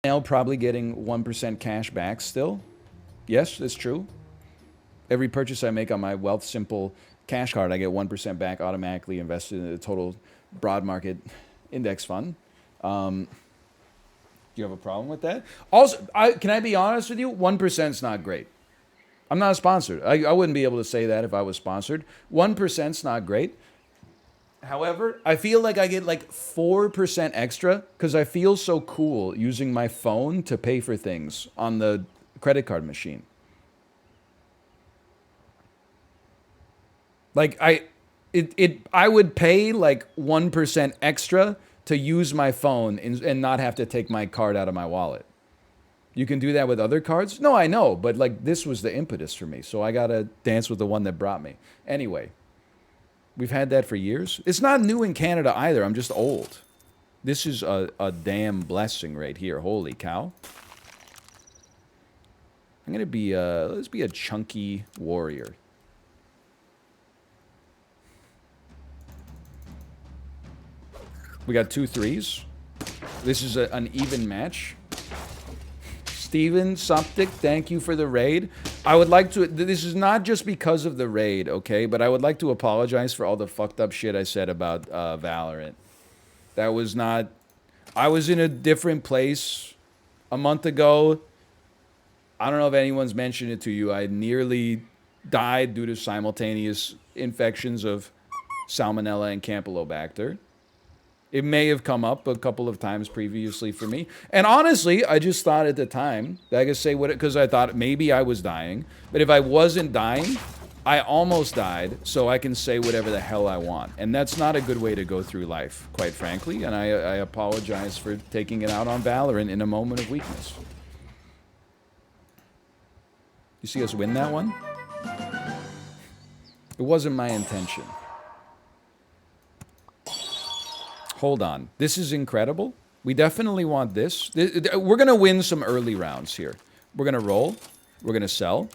Now probably getting 1% cash back still. Yes, that's true. Every purchase I make on my Wealth Simple cash card, I get 1% back automatically invested in the total broad market index fund. Do you have a problem with that? Also, can I be honest with you? 1% is not great. I'm not sponsored. I wouldn't be able to say that if I was sponsored. 1% is not great. However, I feel like I get like 4% extra because I feel so cool using my phone to pay for things on the credit card machine. Like I would pay like 1% extra to use my phone and not have to take my card out of my wallet. You can do that with other cards? No, I know, but like this was the impetus for me. So I got to dance with the one that brought me. Anyway, we've had that for years. It's not new in Canada either. I'm just old. This is a damn blessing right here. Holy cow. I'm going to be, let's be a chunky warrior. We got 2 threes. This is an even match. Steven Soptic, thank you for the raid. I would like to, this is not just because of the raid, okay? But I would like to apologize for all the fucked up shit I said about Valorant. That was not, I was in a different place a month ago. I don't know if anyone's mentioned it to you. I nearly died due to simultaneous infections of Salmonella and Campylobacter. It may have come up a couple of times previously for me. And honestly, I just thought at the time that I could say what, because I thought maybe I was dying. But if I wasn't dying, I almost died, so I can say whatever the hell I want. And that's not a good way to go through life, quite frankly. And I apologize for taking it out on Valorant in a moment of weakness. You see us win that one? It wasn't my intention. Hold on. This is incredible. We definitely want this. We're going to win some early rounds here. We're going to roll. We're going to sell.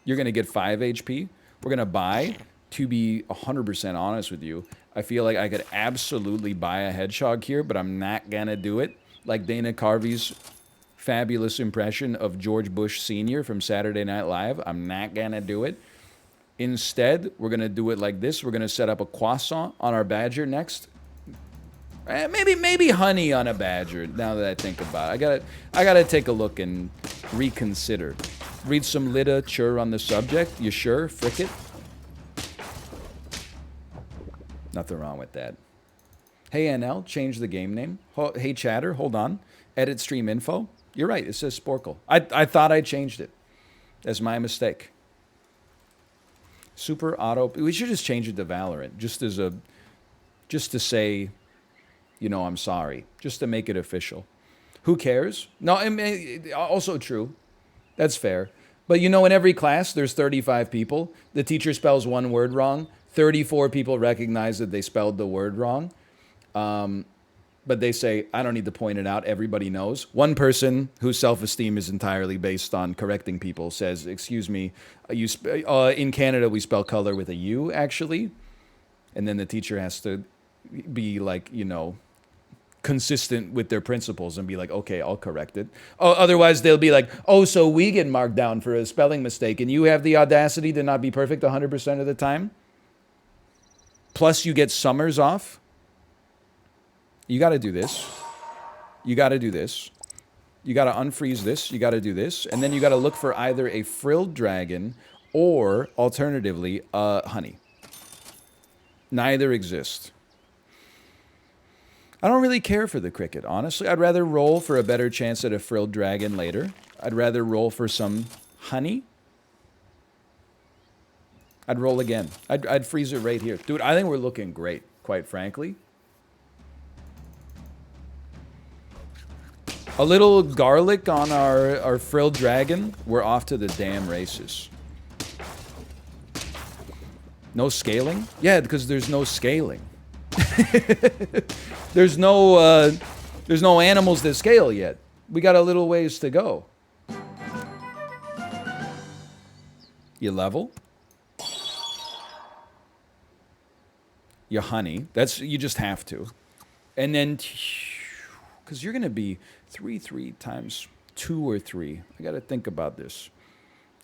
You're going to get 5 HP. We're going to buy. To be 100% honest with you, I feel like I could absolutely buy a hedgehog here, but I'm not going to do it. Like Dana Carvey's fabulous impression of George Bush Sr. from Saturday Night Live. I'm not going to do it. Instead, we're going to do it like this. We're going to set up a croissant on our badger next. Maybe honey on a badger. Now that I think about it, I gotta take a look and reconsider. Read some literature on the subject. You sure? Frick it. Nothing wrong with that. Hey NL, change the game name. Hey chatter, hold on. Edit stream info. You're right. It says Sporkle. I thought I changed it. That's my mistake. Super auto. We should just change it to Valorant, just to say, you know, I'm sorry, just to make it official. Who cares? No, also true. That's fair. But you know, in every class, there's 35 people. The teacher spells one word wrong. 34 people recognize that they spelled the word wrong. But they say, I don't need to point it out. Everybody knows. One person whose self-esteem is entirely based on correcting people says, excuse me, in Canada, we spell color with a U, actually. And then the teacher has to be like, you know, consistent with their principles and be like, okay, I'll correct it. Oh, otherwise, they'll be like, oh, so we get marked down for a spelling mistake and you have the audacity to not be perfect 100% of the time? Plus, you get summers off. You got to do this. You got to do this. You got to unfreeze this. You got to do this. And then you got to look for either a frilled dragon or, alternatively, honey. Neither exist. I don't really care for the cricket, honestly. I'd rather roll for a better chance at a frilled dragon later. I'd rather roll for some honey. I'd roll again. I'd freeze it right here. Dude, I think we're looking great, quite frankly. A little garlic on our frilled dragon. We're off to the damn races. No scaling? Yeah, because there's no scaling. There's no animals that scale yet. We got a little ways to go. You level. You honey. You just have to. And then, because you're going to be 3 times 2 or 3. I got to think about this.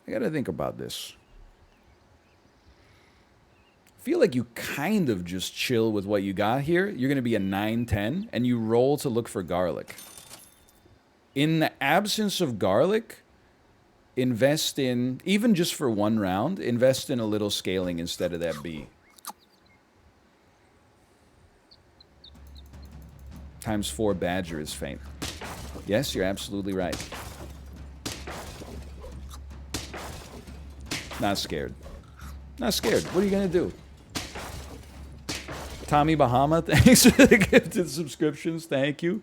I feel like you kind of just chill with what you got here. You're going to be a 9-10, and you roll to look for garlic. In the absence of garlic, invest in, even just for 1 round, invest in a little scaling instead of that B. Times 4 badger is faint. Yes, you're absolutely right. Not scared. Not scared. What are you going to do? Tommy Bahama, thanks for the gifted subscriptions. Thank you.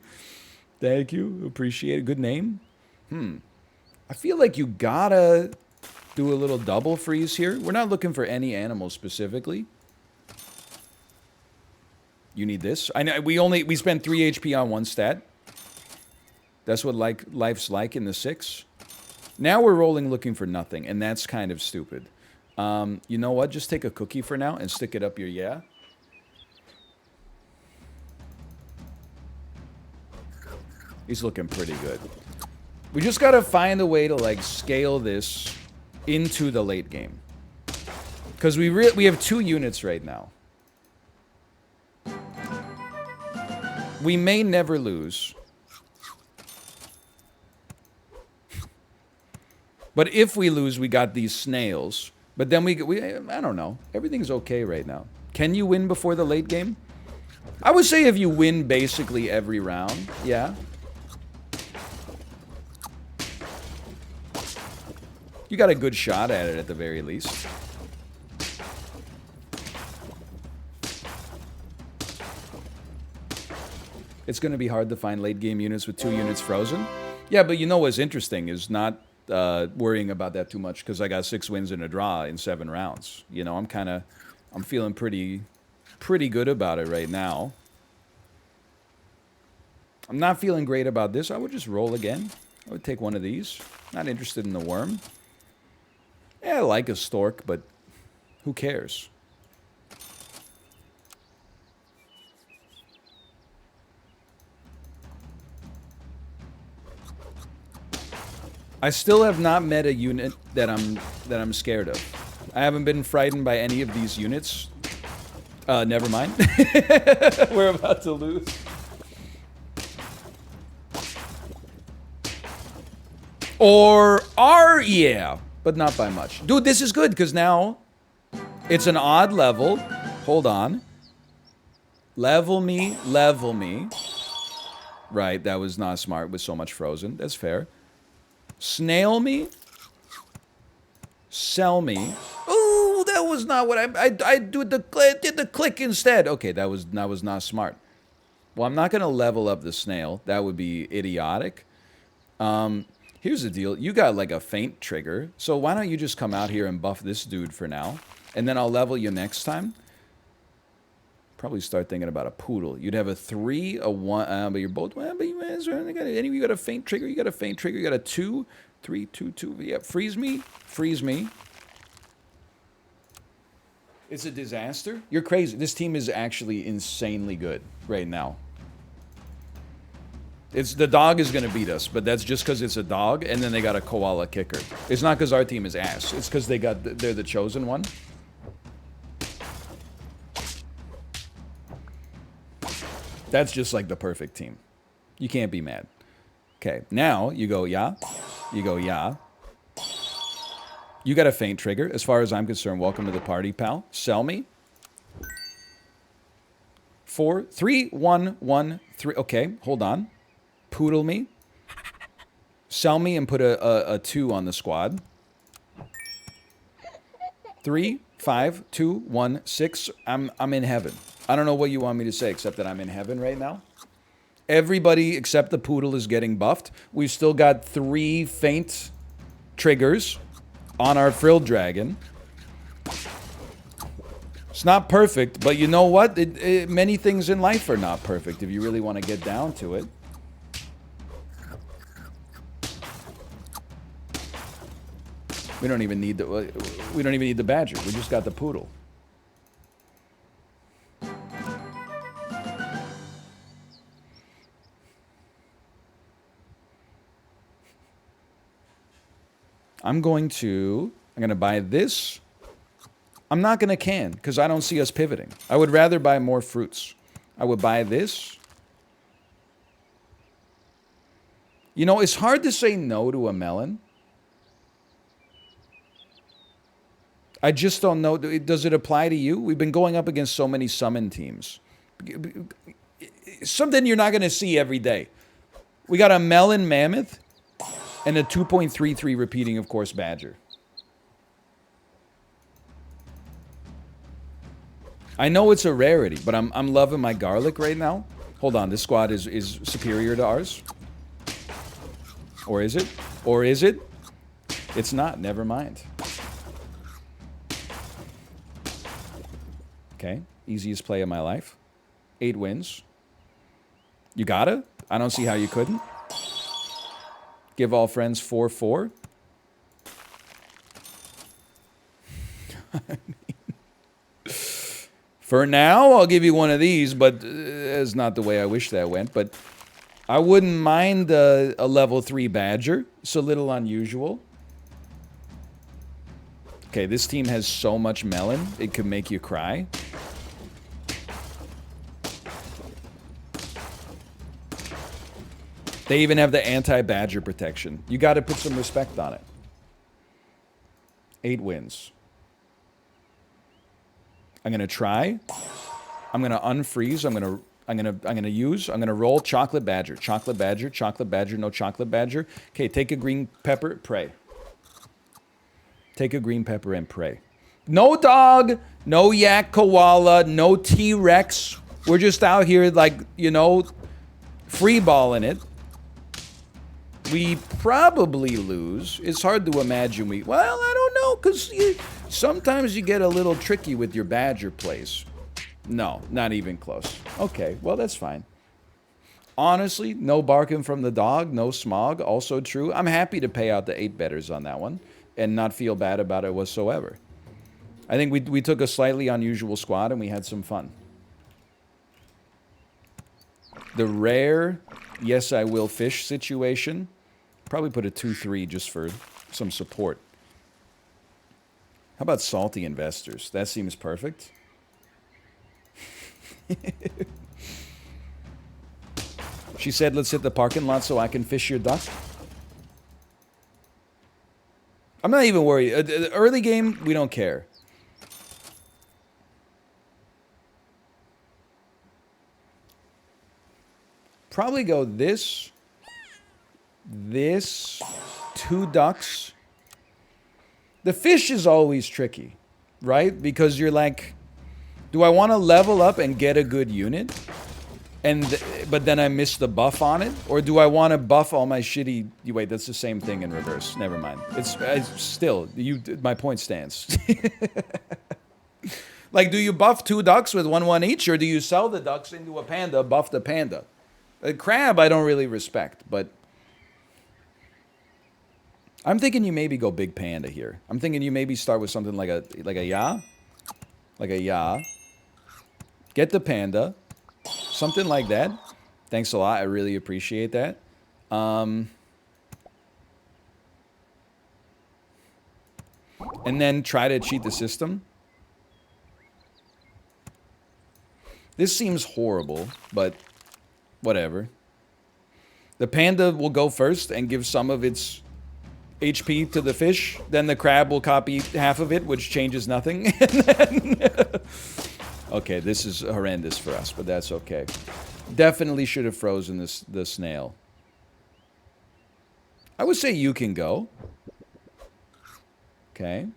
Thank you. Appreciate it. Good name. I feel like you gotta do a little double freeze here. We're not looking for any animals specifically. You need this. I know we spent 3 HP on 1 stat. That's what life's like in the 6. Now we're rolling looking for nothing, and that's kind of stupid. You know what? Just take a cookie for now and stick it up your yeah. He's looking pretty good. We just gotta find a way to like scale this into the late game. Because we have 2 units right now. We may never lose. But if we lose, we got these snails. But then we I don't know. Everything's okay right now. Can you win before the late game? I would say if you win basically every round, yeah. You got a good shot at it at the very least. It's going to be hard to find late game units with 2 units frozen. Yeah, but you know what's interesting is not worrying about that too much because I got 6 wins and a draw in 7 rounds. You know, I'm feeling pretty good about it right now. I'm not feeling great about this. I would just roll again. I would take one of these. Not interested in the worm. Yeah, I like a stork, but who cares? I still have not met a unit that I'm scared of. I haven't been frightened by any of these units. Never mind. We're about to lose. Or yeah, but not by much. Dude, this is good because now it's an odd level. Hold on. Level me. Right, that was not smart with so much frozen. That's fair. Snail me. Sell me. Ooh, that was not what I did the click instead. Okay, that was not smart. Well, I'm not gonna level up the snail. That would be idiotic. Here's the deal. You got like a feint trigger. So why don't you just come out here and buff this dude for now? And then I'll level you next time. Probably start thinking about a poodle. You'd have a 3, a 1, but you're both. But you got a feint trigger. You got a feint trigger. You got a 2, 3, 2, 2. Yeah, freeze me. It's a disaster. You're crazy. This team is actually insanely good right now. The dog is going to beat us, but that's just because it's a dog, and then they got a koala kicker. It's not because our team is ass. It's because they're the chosen one. That's just like the perfect team. You can't be mad. Okay, now you go, yeah. You go, yeah. You got a feint trigger. As far as I'm concerned, welcome to the party, pal. Sell me. 4, 3, 1, 1, 3. Okay, hold on. Poodle me. Sell me and put a 2 on the squad. 3, 5, 2, 1, 6. I'm in heaven. I don't know what you want me to say except that I'm in heaven right now. Everybody except the poodle is getting buffed. We've still got 3 feint triggers on our frilled dragon. It's not perfect, but you know what? Many things in life are not perfect if you really want to get down to it. We don't even need the badger. We just got the poodle. I'm going to buy this. I'm not going to can, because I don't see us pivoting. I would rather buy more fruits. I would buy this. You know, it's hard to say no to a melon. I just don't know. Does it apply to you? We've been going up against so many summon teams. Something you're not going to see every day. We got a melon mammoth and a 2.33 repeating, of course, badger. I know it's a rarity, but I'm loving my garlic right now. Hold on, this squad is superior to ours. Or is it? Or is it? It's not, never mind. Okay, easiest play of my life. 8 wins. You gotta? I don't see how you couldn't. Give all friends 4-4. I mean, for now, I'll give you one of these, but it's not the way I wish that went. But I wouldn't mind a level 3 badger. It's a little unusual. Okay, this team has so much melon, it could make you cry. They even have the anti-badger protection. You got to put some respect on it. 8 wins. I'm gonna try. I'm gonna unfreeze. I'm gonna roll chocolate badger, chocolate badger, chocolate badger, no chocolate badger. Okay, take a green pepper, pray. Take a green pepper and pray. No dog, no yak koala, no T-Rex. We're just out here like, you know, free balling it. We probably lose. It's hard to imagine we... Well, I don't know, because sometimes you get a little tricky with your badger plays. No, not even close. Okay, well, that's fine. Honestly, no barking from the dog, no smog, also true. I'm happy to pay out the 8 betters on that one and not feel bad about it whatsoever. I think we took a slightly unusual squad and we had some fun. The rare, yes I will fish situation, probably put a 2-3 just for some support. How about salty investors? That seems perfect. She said, let's hit the parking lot so I can fish your duck. I'm not even worried. Early game, we don't care. Probably go this, 2 ducks. The fish is always tricky, right? Because you're like, do I want to level up and get a good unit? But then I miss the buff on it? Or do I want to buff all my shitty... Wait, that's the same thing in reverse. Never mind. It's still, my point stands. Like, do you buff 2 ducks with 1/1 each? Or do you sell the ducks into a panda, buff the panda? A crab I don't really respect, but... I'm thinking you maybe go big panda here. I'm thinking you maybe start with something like a ya. Like a ya. Get the panda. Something like that. Thanks a lot. I really appreciate that. And then try to cheat the system. This seems horrible, but whatever. The panda will go first and give some of its HP to the fish. Then the crab will copy half of it, which changes nothing. And then okay, this is horrendous for us, but that's okay. Definitely should have frozen the snail. I would say you can go. Okay.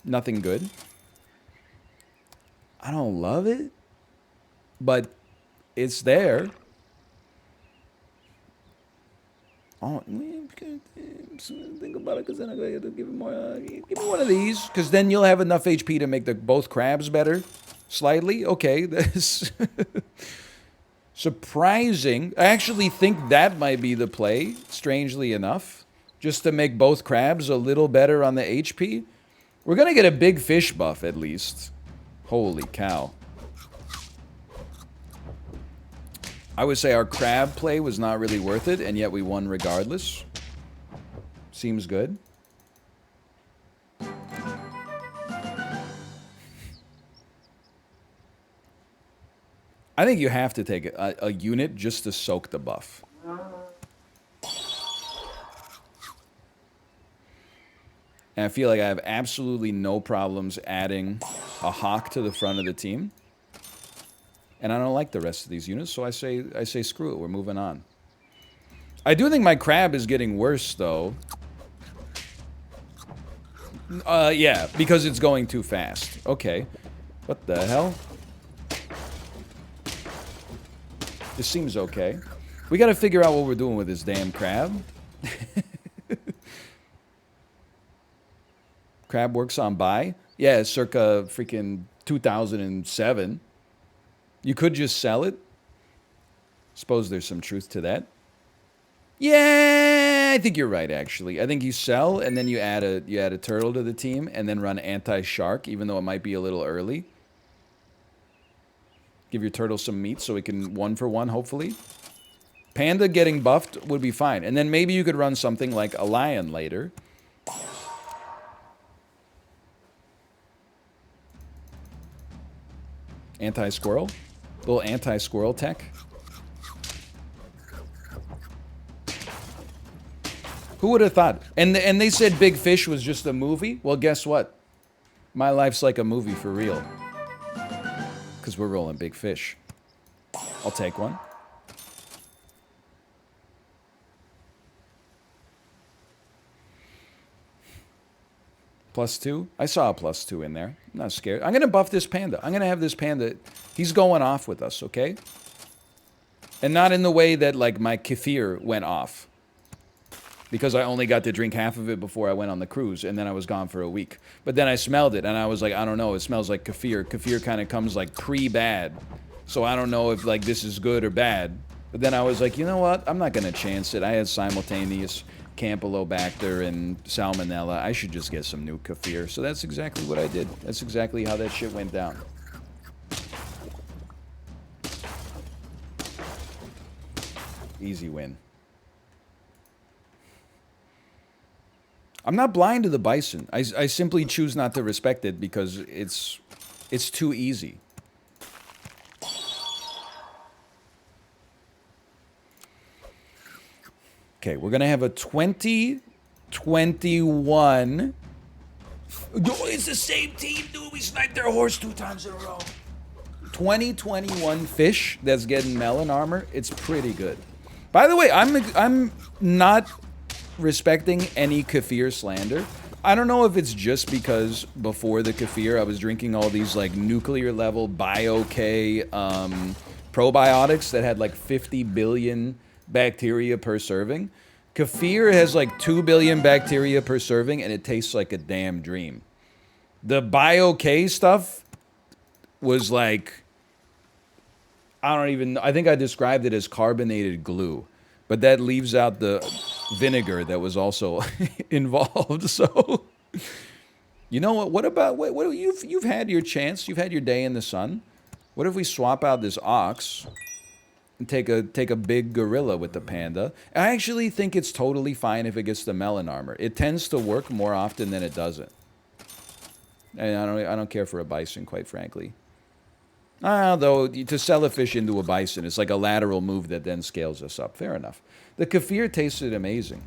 Nothing good. I don't love it, but it's there. Oh, think about it, because then I'm going to give it more. Give me one of these, because then you'll have enough HP to make both crabs better. Slightly. Okay, this surprising. I actually think that might be the play, strangely enough, just to make both crabs a little better on the HP. We're going to get a big fish buff, at least. Holy cow. I would say our crab play was not really worth it, and yet we won regardless. Seems good. I think you have to take a unit just to soak the buff. And I feel like I have absolutely no problems adding a hawk to the front of the team. And I don't like the rest of these units, so I say screw it, we're moving on. I do think my crab is getting worse, though. Yeah, because it's going too fast. Okay. What the hell? This seems okay. We gotta figure out what we're doing with this damn crab. Crab works on buy? Yeah, circa freaking 2007. You could just sell it. Suppose there's some truth to that. Yeah, I think you're right, actually. I think you sell, and then you add a turtle to the team, and then run anti-shark, even though it might be a little early. Give your turtle some meat so it can 1-for-1, hopefully. Panda getting buffed would be fine. And then maybe you could run something like a lion later. Anti-squirrel? Little anti-squirrel tech. Who would have thought? And they said Big Fish was just a movie? Well, guess what? My life's like a movie for real. Because we're rolling Big Fish. I'll take one. +2? I saw a +2 in there. I'm not scared. I'm going to buff this panda. I'm going to have this panda. He's going off with us, okay? And not in the way that, like, my kefir went off. Because I only got to drink half of it before I went on the cruise, and then I was gone for a week. But then I smelled it, and I was like, I don't know, it smells like kefir. Kefir kind of comes, like, pre-bad. So I don't know if, like, this is good or bad. But then I was like, you know what? I'm not going to chance it. I had simultaneous Campylobacter and Salmonella. I should just get some new kefir. So that's exactly what I did. That's exactly how that shit went down. Easy win. I'm not blind to the bison. I simply choose not to respect it because it's too easy. Okay, we're gonna have a 2021. It's the same team, dude. We sniped their horse 2 times in a row. 2021 fish that's getting melon armor. It's pretty good. By the way, I'm not respecting any kefir slander. I don't know if it's just because before the kefir I was drinking all these like nuclear level bio-K probiotics that had like 50 billion bacteria per serving. Kefir has like 2 billion bacteria per serving and it tastes like a damn dream. The bio-K stuff was like, I think I described it as carbonated glue. But that leaves out the vinegar that was also involved. So, you know what? What about you've had your chance? You've had your day in the sun. What if we swap out this ox and take a big gorilla with the panda? I actually think it's totally fine if it gets the melon armor. It tends to work more often than it doesn't. And I don't care for a bison, quite frankly. Though, to sell a fish into a bison, it's like a lateral move that then scales us up. Fair enough. The kefir tasted amazing.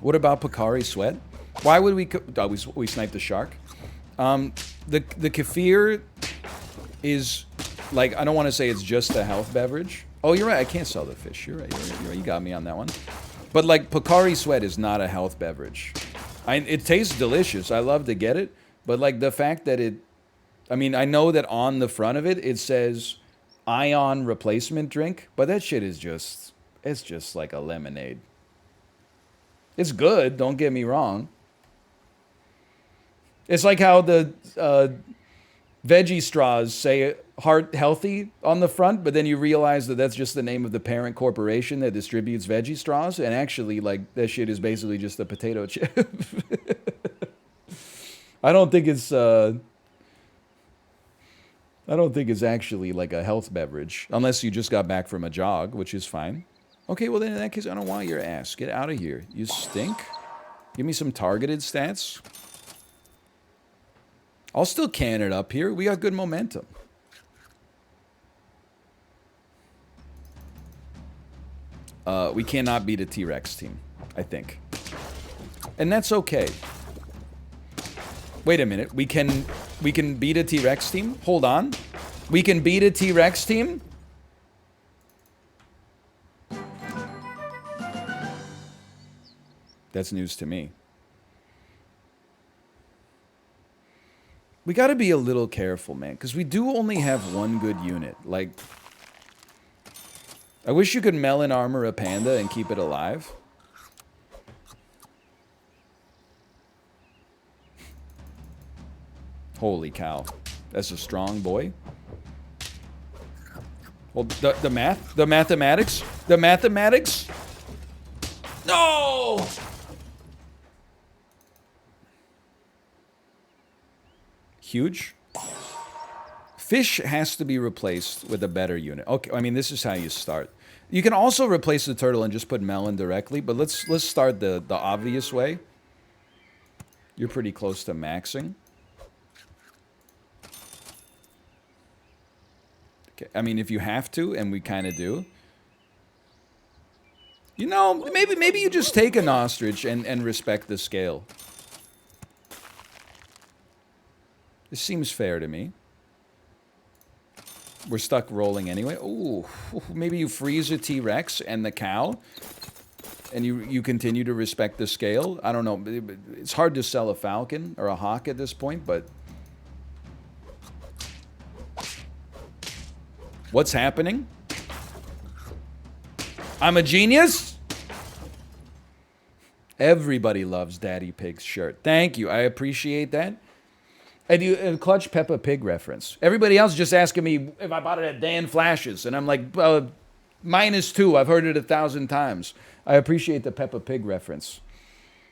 What about Pocari Sweat? Why would we... Oh, we sniped the shark. The kefir is... Like, I don't want to say it's just a health beverage. Oh, you're right. I can't sell the fish. You're right. You're right. You got me on that one. But, like, Pocari Sweat is not a health beverage. It tastes delicious. I love to get it. But, like, the fact that it... I mean, I know that on the front of it, it says ion replacement drink, but that shit is just, it's just like a lemonade. It's good, don't get me wrong. It's like how the veggie straws say heart healthy on the front, but then you realize that that's just the name of the parent corporation that distributes veggie straws, and actually, like, that shit is basically just a potato chip. I don't think it's... I don't think it's actually like a health beverage. Unless you just got back from a jog, which is fine. Okay, well then in that case, I don't want your ass. Get out of here. You stink. Give me some targeted stats. I'll still can it up here. We got good momentum. We cannot beat a T-Rex team, I think. And that's okay. Wait a minute. We can beat a T-Rex team? Hold on. We can beat a T-Rex team? That's news to me. We got to be a little careful, man, because we do only have one good unit. Like, I wish you could melon armor a panda and keep it alive. Holy cow. That's a strong boy. Well, the math? The mathematics? The mathematics? No! Huge. Fish has to be replaced with a better unit. Okay, I mean, this is how you start. You can also replace the turtle and just put melon directly, but let's start the obvious way. You're pretty close to maxing. Okay, I mean, if you have to, and we kind of do. You know, maybe you just take an ostrich and respect the scale. This seems fair to me. We're stuck rolling anyway. Ooh, maybe you freeze a T-Rex and the cow, and you continue to respect the scale. I don't know. It's hard to sell a falcon or a hawk at this point, but... What's happening? I'm a genius? Everybody loves Daddy Pig's shirt. Thank you. I appreciate that. And you clutch Peppa Pig reference. Everybody else just asking me if I bought it at Dan Flash's. And I'm like, -2. I've heard it 1,000 times. I appreciate the Peppa Pig reference.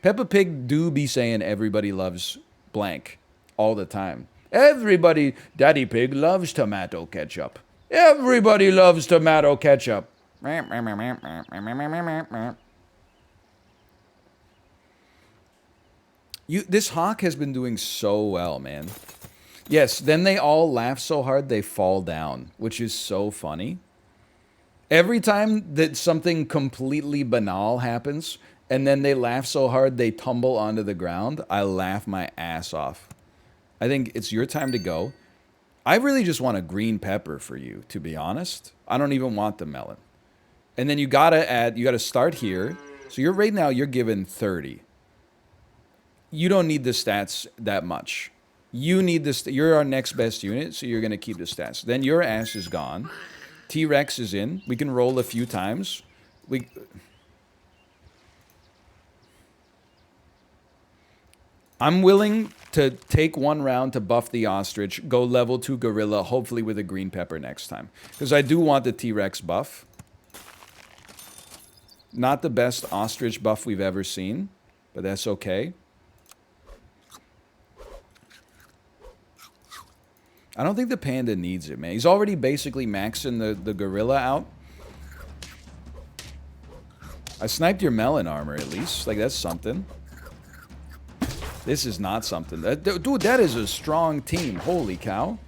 Peppa Pig do be saying everybody loves blank all the time. Everybody, Daddy Pig loves tomato ketchup. Everybody loves tomato ketchup. This hawk has been doing so well, man. Yes, then they all laugh so hard they fall down, which is so funny. Every time that something completely banal happens, and then they laugh so hard they tumble onto the ground, I laugh my ass off. I think it's your time to go. I really just want a green pepper for you, to be honest. I don't even want the melon. And then you gotta start here. So right now, you're given 30. You don't need the stats that much. You need this. You're our next best unit, so you're gonna keep the stats. Then your ass is gone. T-Rex is in. We can roll a few times. I'm willing to take one round to buff the ostrich, go level 2 gorilla, hopefully with a green pepper next time. Because I do want the T-Rex buff. Not the best ostrich buff we've ever seen, but that's okay. I don't think the panda needs it, man. He's already basically maxing the gorilla out. I sniped your melon armor, at least. Like, that's something. This is not something. Dude, that is a strong team. Holy cow.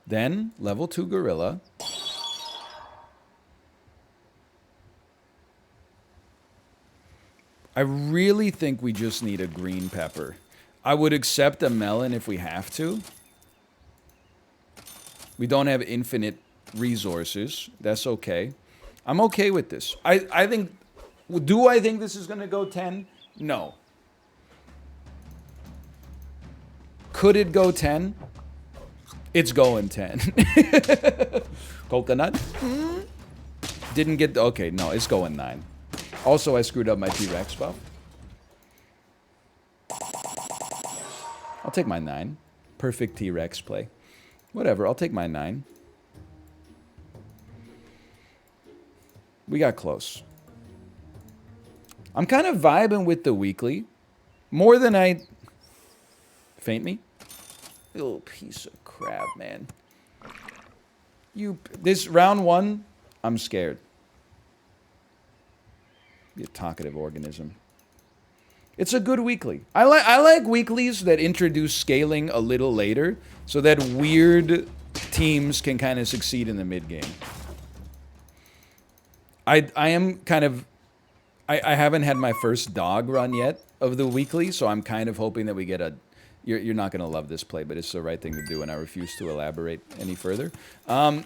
Then, level 2 gorilla. I really think we just need a green pepper. I would accept a melon if we have to. We don't have infinite resources. That's okay. I'm okay with this. I think... Do I think this is going to go 10? No. Could it go 10? It's going 10. Coconut? Didn't get... Okay, no, it's going 9. Also, I screwed up my T-Rex buff. I'll take my 9. Perfect T-Rex play. Whatever, I'll take my 9. We got close. I'm kind of vibing with the weekly. More than I... Faint me? Little piece of crap, man. This round 1, I'm scared. You talkative organism. It's a good weekly. I like weeklies that introduce scaling a little later so that weird teams can kind of succeed in the mid game. I am kind of... I haven't had my first dog run yet of the weekly, so I'm kind of hoping that we get a... You're not going to love this play, but it's the right thing to do, and I refuse to elaborate any further. I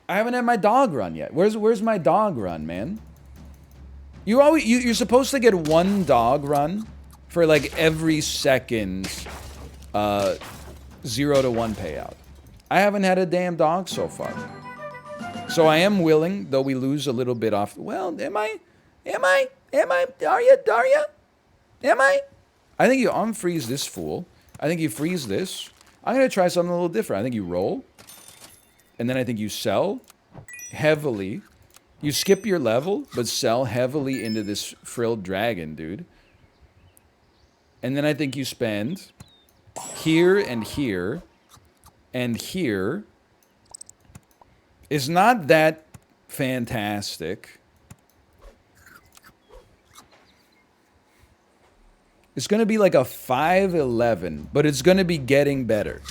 haven't had my dog run yet. Where's my dog run, man? You're supposed to get 1 dog run for like every second 0 to 1 payout. I haven't had a damn dog so far. So I am willing, though we lose a little bit off. Well, am I? Daria? Am I? I think you unfreeze this fool. I think you freeze this. I'm going to try something a little different. I think you roll. And then I think you sell heavily. You skip your level, but sell heavily into this frilled dragon, dude. And then I think you spend here and here and here. It's not that fantastic. It's going to be like a 5-11, but it's going to be getting better.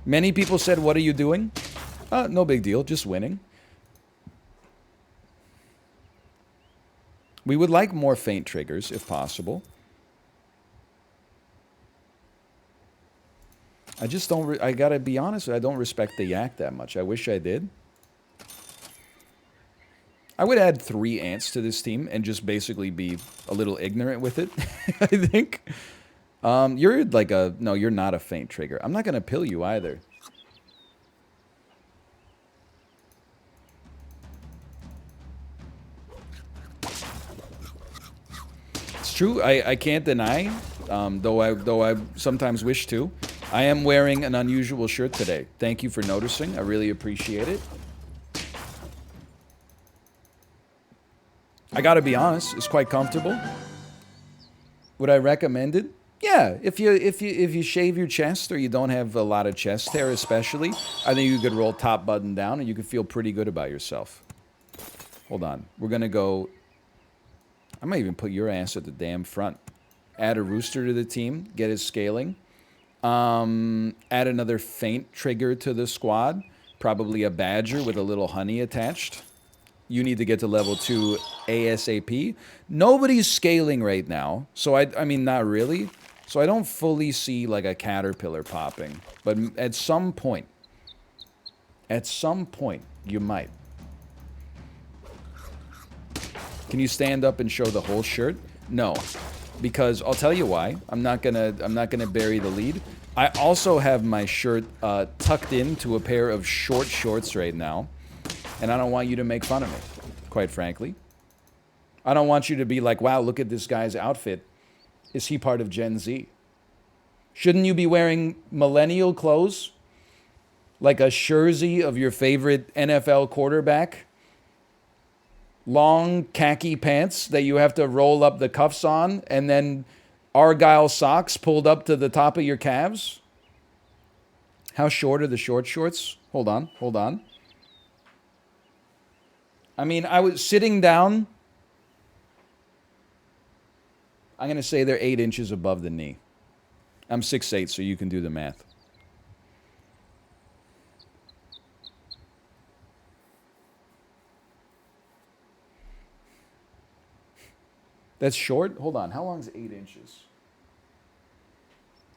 Many people said, what are you doing? No big deal, just winning. We would like more feint triggers, if possible. I just don't... I gotta be honest, I don't respect the yak that much. I wish I did. I would add 3 ants to this team and just basically be a little ignorant with it, I think. You're like a... No, you're not a feint trigger. I'm not gonna pill you either. It's true, I can't deny, though I sometimes wish to. I am wearing an unusual shirt today. Thank you for noticing. I really appreciate it. I gotta be honest, it's quite comfortable. Would I recommend it? Yeah, if you shave your chest or you don't have a lot of chest hair especially, I think you could roll top button down and you could feel pretty good about yourself. Hold on. We're gonna go... I might even put your ass at the damn front. Add a rooster to the team, get his scaling. Add another feint trigger to the squad. Probably a badger with a little honey attached. You need to get to level 2 ASAP. Nobody's scaling right now. So I mean, not really. So I don't fully see like a caterpillar popping. But at some point, you might. Can you stand up and show the whole shirt? No. Because I'll tell you why. I'm not gonna bury the lead. I also have my shirt tucked into a pair of short shorts right now, and I don't want you to make fun of me, quite frankly. I don't want you to be like, wow, look at this guy's outfit. Is he part of Gen Z? Shouldn't you be wearing millennial clothes? Like a jersey of your favorite NFL quarterback? Long khaki pants that you have to roll up the cuffs on, and then Argyle socks pulled up to the top of your calves? How short are the short shorts? Hold on. I mean, I was sitting down. I'm going to say they're 8 inches above the knee. I'm 6'8", so you can do the math. That's short? Hold on. How long is 8 inches?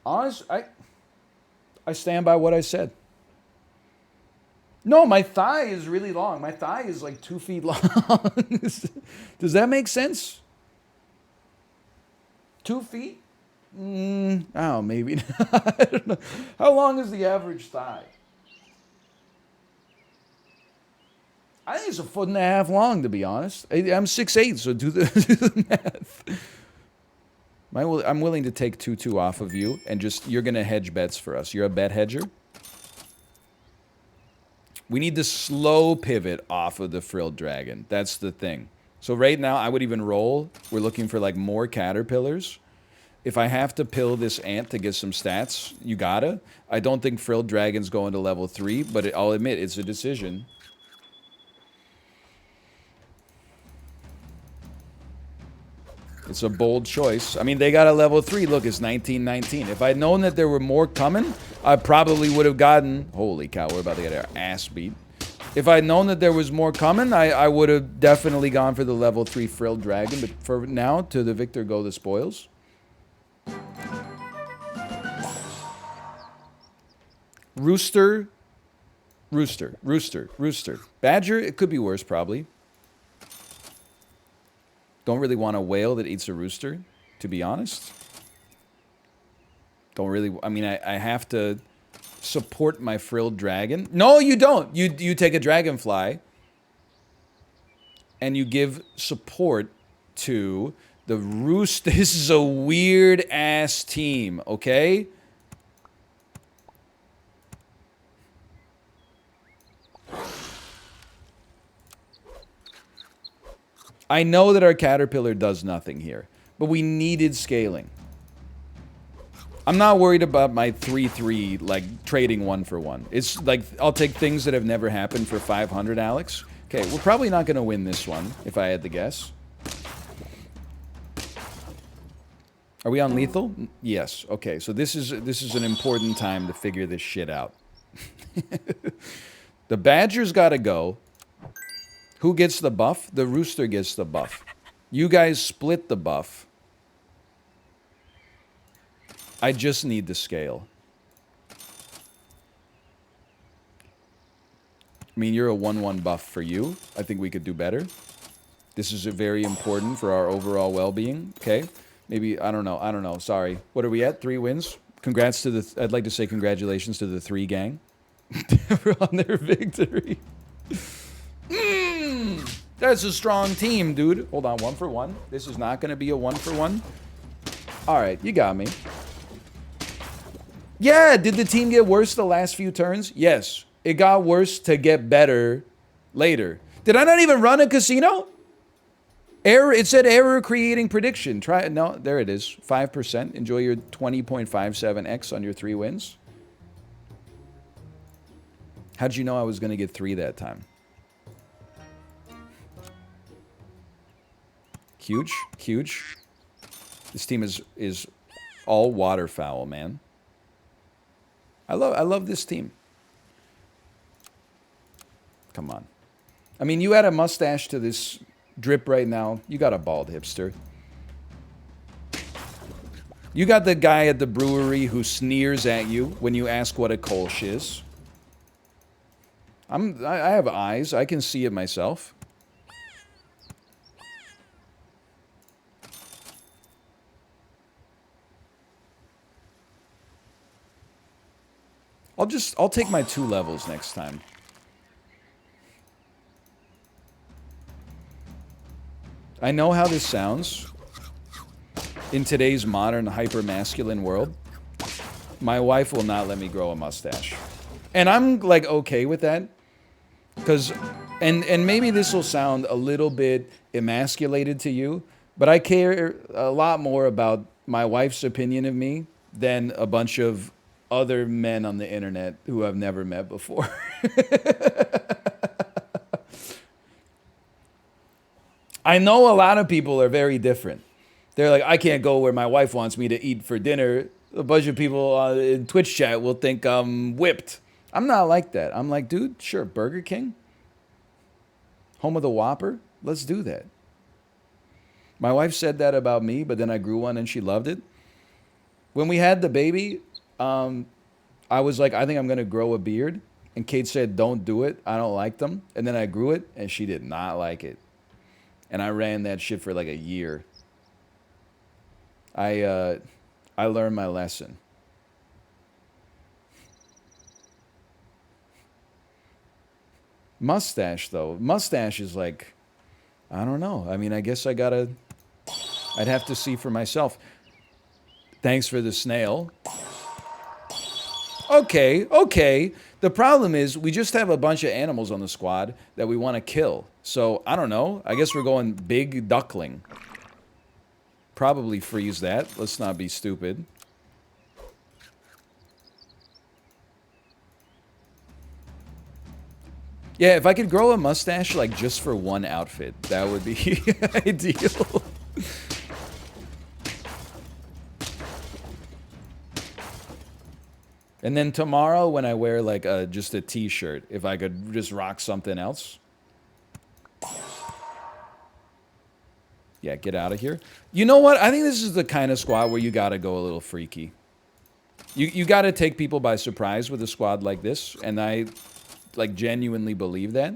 Honest, I stand by what I said. No, my thigh is really long. My thigh is like 2 feet long. Does that make sense? 2 feet? Oh, maybe not. I don't know. How long is the average thigh? I think it's 1.5 feet long, to be honest. I'm 6'8", so do the math. I'm willing to take 2-2 off of you, and just, you're going to hedge bets for us. You're a bet hedger? We need the slow pivot off of the frilled dragon. That's the thing. So right now, I would even roll. We're looking for like more caterpillars. If I have to pill this ant to get some stats, you gotta. I don't think frilled dragon's going to level 3, but I'll admit it's a decision. It's a bold choice. I mean, they got a level 3. Look, it's 1919. If I'd known that there were more coming, I probably would have gotten... Holy cow, we're about to get our ass beat. If I'd known that there was more coming, I would have definitely gone for the level 3 frilled dragon. But for now, to the victor go the spoils. Rooster. Badger, it could be worse, probably. Don't really want a whale that eats a rooster, to be honest. Don't really... I mean, I have to support my frilled dragon. No, you don't. You take a dragonfly and you give support to the roost. This is a weird-ass team, okay? I know that our caterpillar does nothing here, but we needed scaling. I'm not worried about my 3-3, like, trading 1 for 1. It's like, I'll take things that have never happened for 500, Alex. Okay, we're probably not going to win this one, if I had to guess. Are we on lethal? Yes. Okay, so this is an important time to figure this shit out. The badger's got to go. Who gets the buff? The rooster gets the buff. You guys split the buff. I just need the scale. I mean, you're a 1-1 buff for you. I think we could do better. This is very important for our overall well-being. Okay? Maybe, I don't know. Sorry. What are we at? 3 wins? Congrats to the... I'd like to say congratulations to the 3 gang. On their victory. That's a strong team, dude. Hold on, 1 for 1. This is not going to be a 1 for 1. All right, you got me. Yeah, did the team get worse the last few turns? Yes. It got worse to get better later. Did I not even run a casino? Error. It said error creating prediction. Try it. No, there it is. 5%. Enjoy your 20.57x on your 3 wins. How'd you know I was going to get 3 that time? Huge, huge. This team is all waterfowl, man. I love this team. Come on. I mean, you add a mustache to this drip right now, you got a bald hipster. You got the guy at the brewery who sneers at you when you ask what a Kolsch is. I have eyes. I can see it myself. I'll take my 2 levels next time. I know how this sounds. In today's modern hyper-masculine world, my wife will not let me grow a mustache. And I'm like okay with that. Cause and maybe this will sound a little bit emasculated to you, but I care a lot more about my wife's opinion of me than a bunch of other men on the internet who I've never met before. I know a lot of people are very different. They're like, I can't go where my wife wants me to eat for dinner. A bunch of people in Twitch chat will think I'm whipped. I'm not like that. I'm like, dude, sure, Burger King? Home of the Whopper? Let's do that. My wife said that about me, but then I grew one and she loved it. When we had the baby, I was like, I think I'm going to grow a beard. And Kate said, don't do it. I don't like them. And then I grew it, and she did not like it. And I ran that shit for like a year. I learned my lesson. Mustache, though. Mustache is like, I don't know. I mean, I guess I'd have to see for myself. Thanks for the snail. Okay, okay. The problem is we just have a bunch of animals on the squad that we want to kill. So, I don't know. I guess we're going big duckling. Probably freeze that. Let's not be stupid. Yeah, if I could grow a mustache, like, just for one outfit, that would be ideal. And then tomorrow, when I wear, like, just a t-shirt, if I could just rock something else. Yeah, get out of here. You know what? I think this is the kind of squad where you gotta go a little freaky. You gotta take people by surprise with a squad like this, and I, like, genuinely believe that.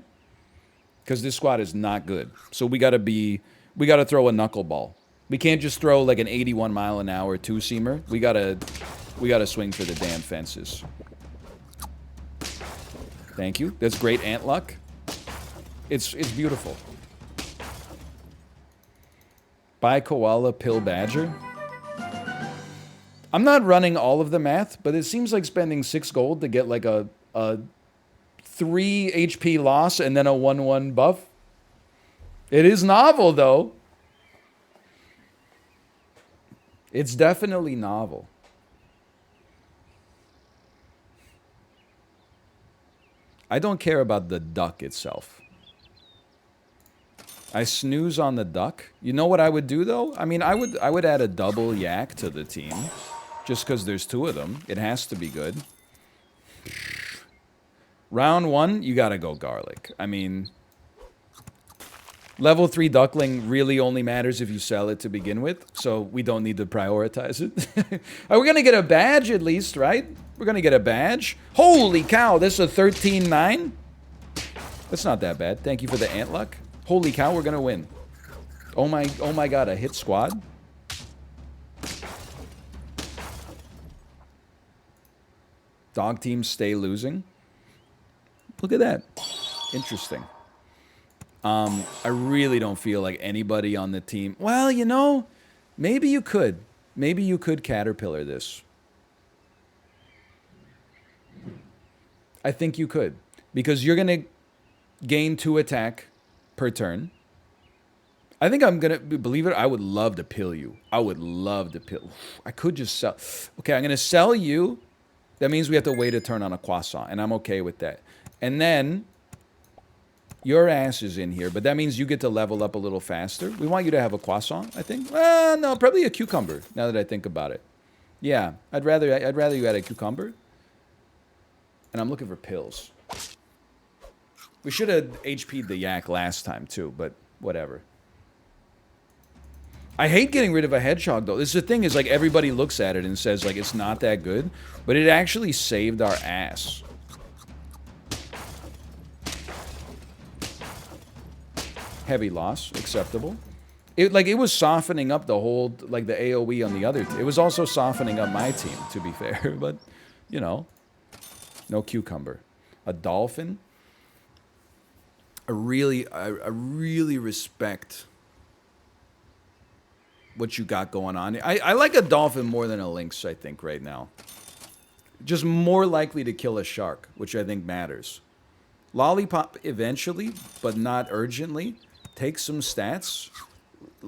Because this squad is not good. So we gotta throw a knuckleball. We can't just throw, like, an 81-mile-an-hour two-seamer. We gotta swing for the damn fences. Thank you. That's great ant luck. It's beautiful. Buy koala, pill badger. I'm not running all of the math, but it seems like spending 6 gold to get like a 3 HP loss and then a 1/1 buff. It is novel though. It's definitely novel. I don't care about the duck itself. I snooze on the duck. You know what I would do though? I mean, I would add a double yak to the team, just because there's 2 of them. It has to be good. Round 1, you gotta go garlic. I mean, level 3 duckling really only matters if you sell it to begin with, so we don't need to prioritize it. We're gonna get a badge at least, right? We're gonna get a badge. Holy cow, this is a 13-9? That's not that bad. Thank you for the ant luck. Holy cow, we're gonna win. Oh my god, a hit squad? Dog teams stay losing. Look at that. Interesting. I really don't feel like anybody on the team... Well, you know, maybe you could. Maybe you could caterpillar this. I think you could. Because you're gonna gain 2 attack per turn. I think I'm gonna believe it. I would love to pill you. I would love to pill. I could just sell. Okay, I'm gonna sell you. That means we have to wait a turn on a croissant, and I'm okay with that. And then your ass is in here, but that means you get to level up a little faster. We want you to have a croissant, I think. No, probably a cucumber. Now that I think about it, yeah, I'd rather you had a cucumber. And I'm looking for pills. We should have HP'd the yak last time, too, but whatever. I hate getting rid of a hedgehog, though. This is the thing, is like everybody looks at it and says, like, it's not that good. But it actually saved our ass. Heavy loss. Acceptable. It was softening up the whole, like, the AoE on the other team. It was also softening up my team, to be fair. But, you know. No cucumber. A dolphin? I really respect what you got going on. I like a dolphin more than a lynx, I think, right now. Just more likely to kill a shark, which I think matters. Lollipop eventually, but not urgently. Take some stats.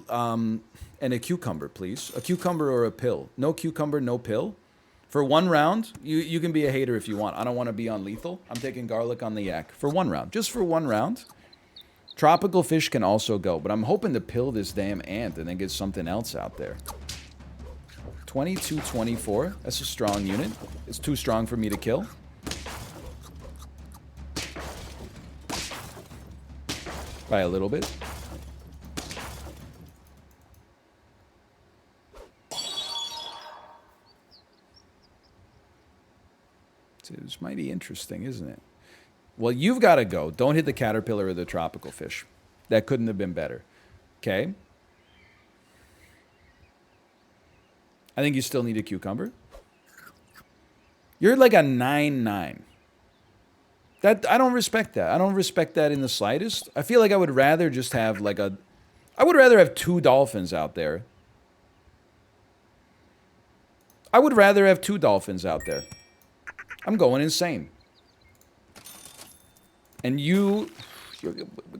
And a cucumber, please. A cucumber or a pill. No cucumber, no pill. For 1 round, you can be a hater if you want. I don't want to be on lethal. I'm taking garlic on the yak. For 1 round. Just for 1 round. Tropical fish can also go, but I'm hoping to pill this damn ant and then get something else out there. 22-24. That's a strong unit. It's too strong for me to kill. By a little bit. It's mighty interesting, isn't it? Well, you've got to go. Don't hit the caterpillar or the tropical fish. That couldn't have been better. Okay? I think you still need a cucumber. You're like a 9-9. That I don't respect that. I don't respect that in the slightest. I feel like I would rather just have like a... I would rather have 2 dolphins out there. I would rather have 2 dolphins out there. I'm going insane. And we're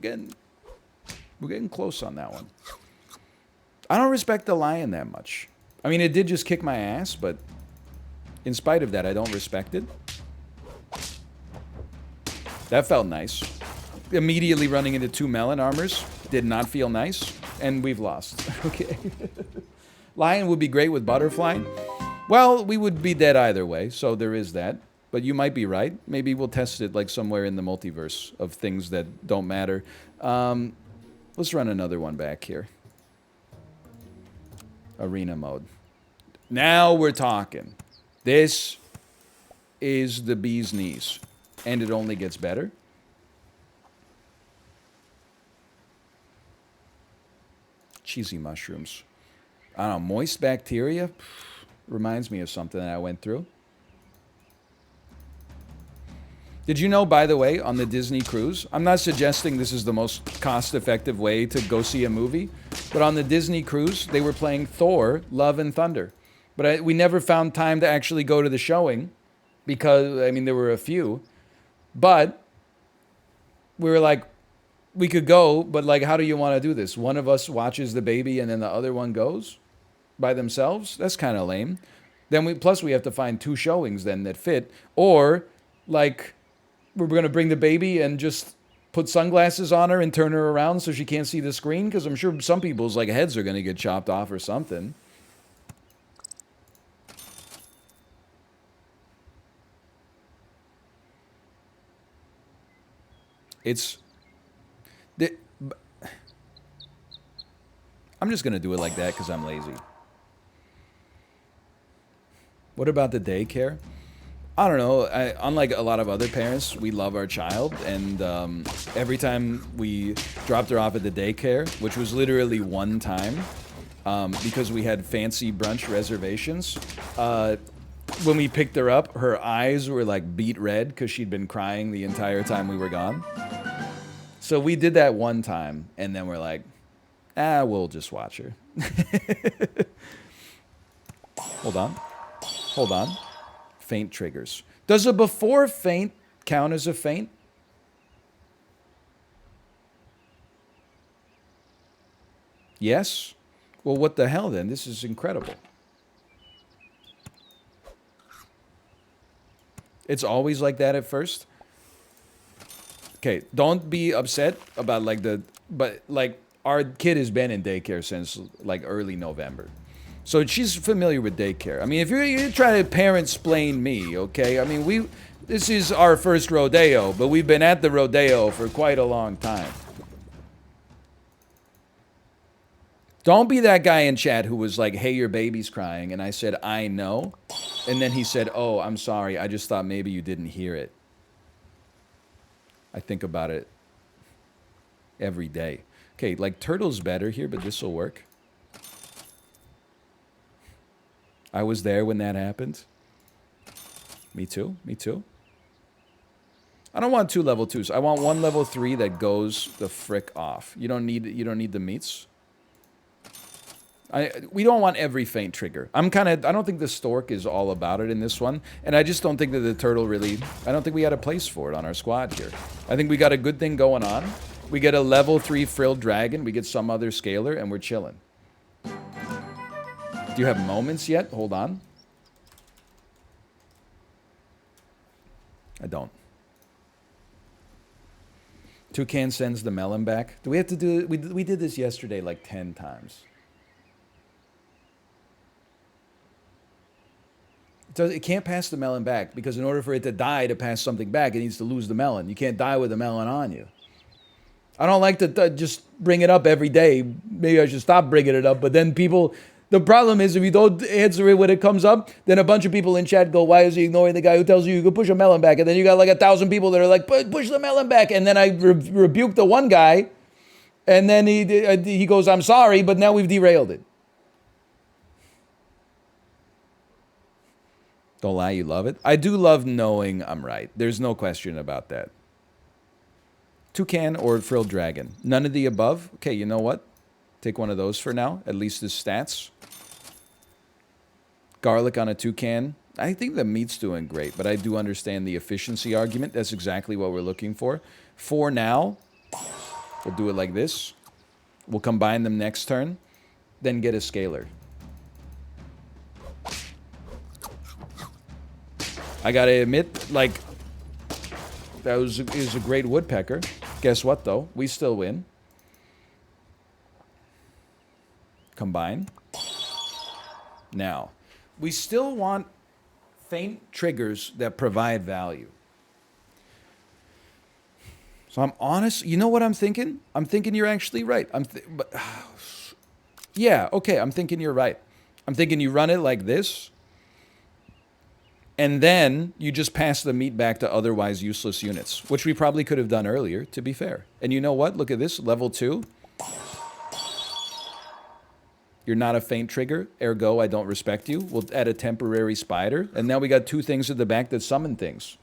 getting close on that one. I don't respect the lion that much. I mean, it did just kick my ass, but in spite of that, I don't respect it. That felt nice. Immediately running into 2 melon armors did not feel nice, and we've lost. Okay. Lion would be great with butterfly. Well, we would be dead either way, so there is that. But you might be right. Maybe we'll test it like somewhere in the multiverse of things that don't matter. Let's run another one back here. Arena mode. Now we're talking. This is the bee's knees. And it only gets better. Cheesy mushrooms. I don't know, moist bacteria? Reminds me of something that I went through. Did you know, by the way, on the Disney cruise, I'm not suggesting this is the most cost-effective way to go see a movie, but on the Disney cruise, they were playing Thor, Love and Thunder. But we never found time to actually go to the showing because, I mean, there were a few. But we were like, we could go, but like, how do you want to do this? One of us watches the baby and then the other one goes by themselves? That's kind of lame. Then plus we have to find 2 showings then that fit. Or like, we're going to bring the baby and just put sunglasses on her and turn her around so she can't see the screen? Because I'm sure some people's like heads are going to get chopped off or something. I'm just going to do it like that because I'm lazy. What about the daycare? I don't know. Unlike a lot of other parents, we love our child. And every time we dropped her off at the daycare, which was literally one time, because we had fancy brunch reservations, when we picked her up, her eyes were like beet red because she'd been crying the entire time we were gone. So we did that one time, and then we're like, we'll just watch her. Hold on. Hold on. Feint triggers. Does a before feint count as a feint? Yes? Well, what the hell then? This is incredible. It's always like that at first? Okay, don't be upset about like but like our kid has been in daycare since like early November. So she's familiar with daycare. I mean, if you're trying to parent-splain me, okay? I mean, this is our first rodeo, but we've been at the rodeo for quite a long time. Don't be that guy in chat who was like, hey, your baby's crying. And I said, I know. And then he said, oh, I'm sorry. I just thought maybe you didn't hear it. I think about it every day. Okay, like turtle's better here, but this will work. I was there when that happened. Me too. Me too. I don't want 2 level 2s. I want 1 level 3 that goes the frick off. You don't need the meats. We don't want every feint trigger. I don't think the stork is all about it in this one, and I just don't think that the turtle really. I don't think we had a place for it on our squad here. I think we got a good thing going on. We get a level 3 frilled dragon. We get some other scaler, and we're chilling. Do you have moments yet? Hold on. I don't. Toucan sends the melon back. Do we have to do it? We did this yesterday like 10 times. It can't pass the melon back because in order for it to die to pass something back, it needs to lose the melon. You can't die with the melon on you. I don't like to just bring it up every day. Maybe I should stop bringing it up, but then people... The problem is if you don't answer it when it comes up, then a bunch of people in chat go, why is he ignoring the guy who tells you can push a melon back? And then you got like 1,000 people that are like, push the melon back. And then I rebuke the one guy, and then he goes, I'm sorry, but now we've derailed it. Don't lie, you love it. I do love knowing I'm right. There's no question about that. Toucan or frilled dragon. None of the above? Okay, you know what? Take one of those for now. At least the stats. Garlic on a toucan I think the meat's doing great, but I do understand the efficiency argument. That's exactly what we're looking for. For now, we'll do it like this. We'll combine them next turn, then get a scalar. I gotta admit, like, is a great woodpecker. Guess what, though? We still win. Combine. Now, we still want faint triggers that provide value. So I'm honest. You know what I'm thinking? I'm thinking you're actually right. Yeah, okay, I'm thinking you're right. I'm thinking you run it like this, and then you just pass the meat back to otherwise useless units, which we probably could have done earlier, to be fair. And you know what? Look at this, level 2. You're not a faint trigger, ergo I don't respect you. We'll add a temporary spider, and now we got 2 things at the back that summon things.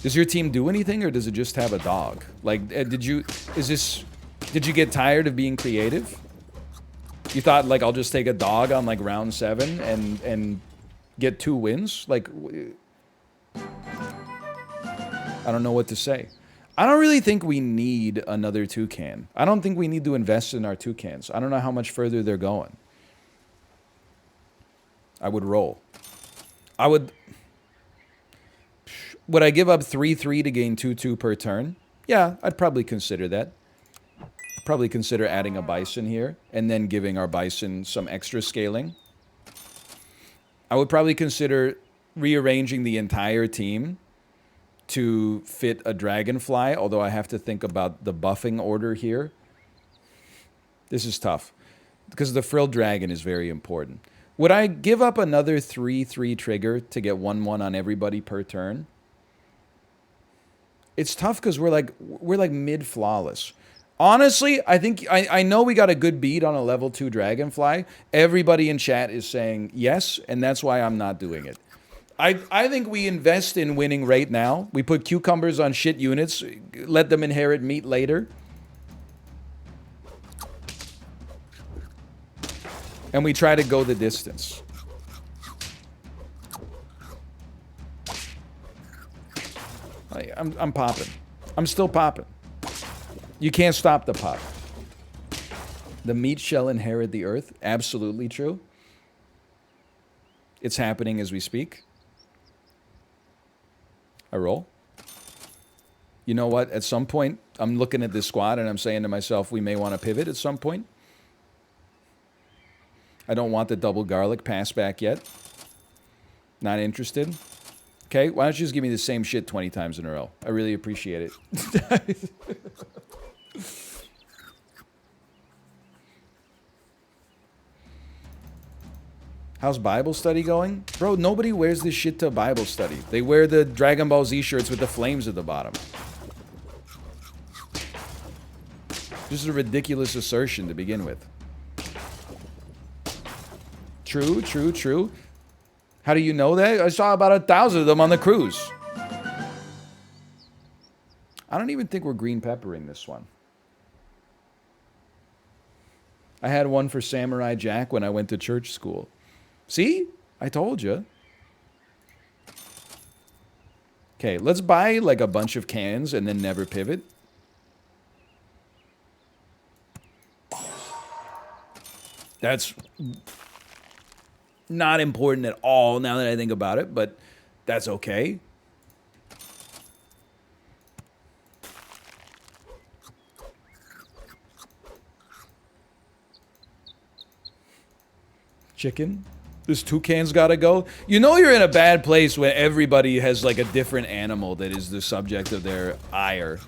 Does your team do anything, or does it just have a dog? Like, did you get tired of being creative? You thought, like, I'll just take a dog on, like, round 7 and get 2 wins? Like, I don't know what to say. I don't really think we need another toucan. I don't think we need to invest in our toucans. I don't know how much further they're going. I would roll. Would I give up 3/3 to gain 2/2 per turn? Yeah, I'd probably consider that. Probably consider adding a bison here and then giving our bison some extra scaling. I would probably consider rearranging the entire team to fit a dragonfly, although I have to think about the buffing order here. This is tough because the frilled dragon is very important. Would I give up another 3/3 trigger to get 1/1 on everybody per turn? It's tough because we're like mid flawless. Honestly, I think I know we got a good beat on a level 2 dragonfly. Everybody in chat is saying yes, and that's why I'm not doing it. I think we invest in winning right now. We put cucumbers on shit units, let them inherit meat later. And we try to go the distance. I'm popping. I'm still popping. You can't stop the pop. The meat shall inherit the earth. Absolutely true. It's happening as we speak. I roll. You know what? At some point, I'm looking at this squad and I'm saying to myself, we may want to pivot at some point. I don't want the double garlic pass back yet. Not interested. Okay, why don't you just give me the same shit 20 times in a row? I really appreciate it. How's Bible study going? Bro, nobody wears this shit to Bible study. They wear the Dragon Ball Z shirts with the flames at the bottom. This is a ridiculous assertion to begin with. True, true, true. How do you know that? I saw about 1,000 of them on the cruise. I don't even think we're green peppering this one. I had one for Samurai Jack when I went to church school. See? I told you. Okay, let's buy like a bunch of cans and then never pivot. That's not important at all now that I think about it, but that's okay. Chicken? This toucan's gotta go. You know you're in a bad place when everybody has like a different animal that is the subject of their ire.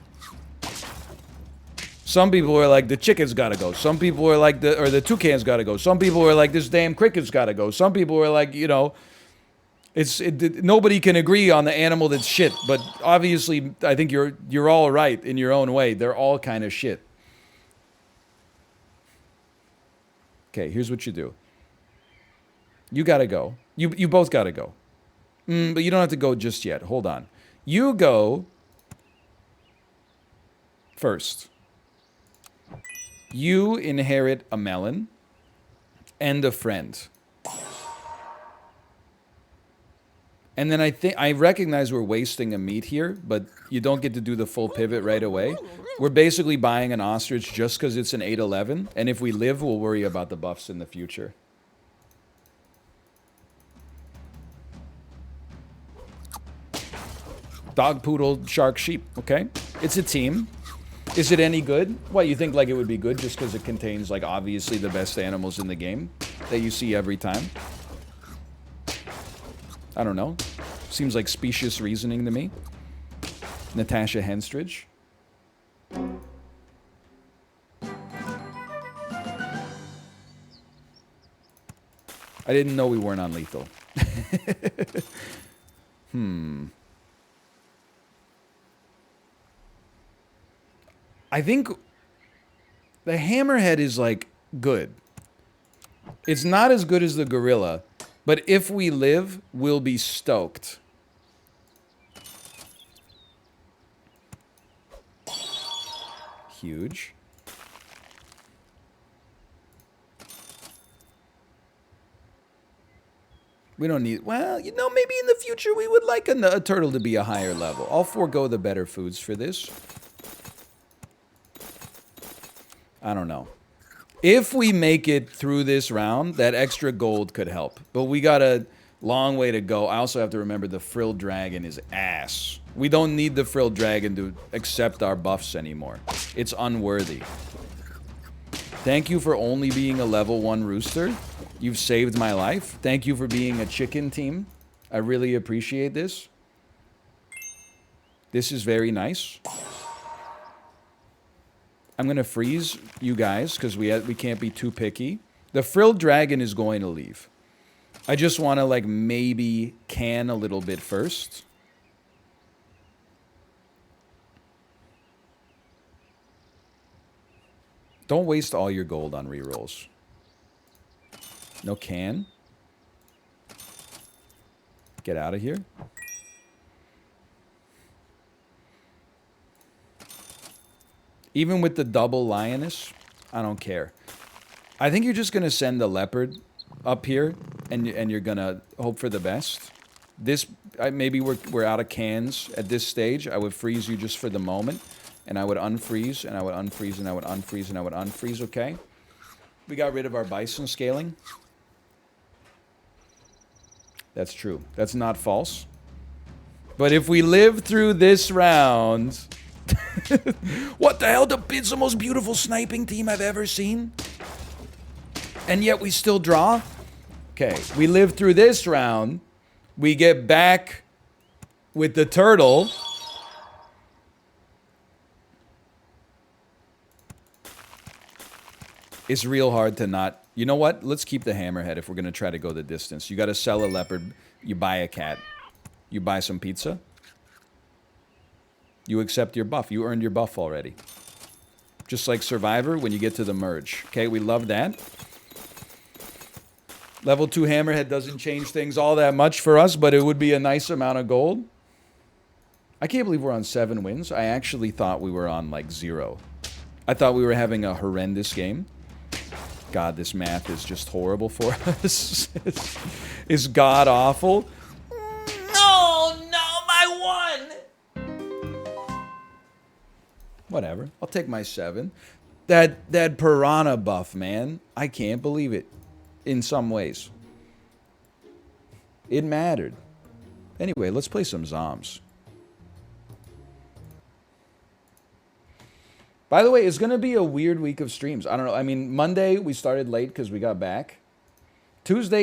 Some people are like, the chicken's gotta go. Some people are like, the toucan's gotta go. Some people are like, this damn cricket's gotta go. Some people are like, you know, nobody can agree on the animal that's shit. But obviously, I think you're all right in your own way. They're all kind of shit. Okay, here's what you do. You gotta go. You both gotta go. But you don't have to go just yet. Hold on. You go first. You inherit a melon. and a friend. And then I recognize we're wasting a meat here, but you don't get to do the full pivot right away. We're basically buying an ostrich just because it's an 8/11, and if we live, we'll worry about the buffs in the future. Dog, poodle, shark, sheep, okay? It's a team. Is it any good? What, you think like it would be good just because it contains like obviously the best animals in the game that you see every time? I don't know. Seems like specious reasoning to me. Natasha Henstridge. I didn't know we weren't on lethal. I think the Hammerhead is like good. It's not as good as the gorilla, but if we live, we'll be stoked. Huge. We don't need... Well, you know, maybe in the future we would like a turtle to be a higher level. I'll forego the better foods for this. I don't know. If we make it through this round, that extra gold could help. But we got a long way to go. I also have to remember the frilled dragon is ass. We don't need the frilled dragon to accept our buffs anymore. It's unworthy. Thank you for only being a level 1 rooster. You've saved my life. Thank you for being a chicken team. I really appreciate this. This is very nice. I'm going to freeze you guys because we can't be too picky. The frilled dragon is going to leave. I just want to like maybe can a little bit first. Don't waste all your gold on rerolls. No can. Get out of here. Even with the double lioness, I don't care. I think you're just going to send the leopard up here, and you're going to hope for the best. This, maybe we're out of cans at this stage. I would freeze you just for the moment, and I would unfreeze, and I would unfreeze, and I would unfreeze, and I would unfreeze, okay? We got rid of our bison scaling. That's true. That's not false. But if we live through this round... What the hell? It's the most beautiful sniping team I've ever seen. And yet we still draw? Okay, we live through this round. We get back with the turtle. It's real hard to not... You know what? Let's keep the hammerhead if we're going to try to go the distance. You got to sell a leopard. You buy a cat. You buy some pizza. You accept your buff. You earned your buff already. Just like Survivor when you get to the merge. Okay, we love that. Level 2 Hammerhead doesn't change things all that much for us, but it would be a nice amount of gold. I can't believe we're on 7 wins. I actually thought we were on, like, 0. I thought we were having a horrendous game. God, this math is just horrible for us. It's god-awful. Oh, no, my 1! Whatever. I'll take my 7. That piranha buff, man. I can't believe it. In some ways. It mattered. Anyway, let's play some Zoms. By the way, it's going to be a weird week of streams. I don't know. I mean, Monday we started late because we got back. Tuesday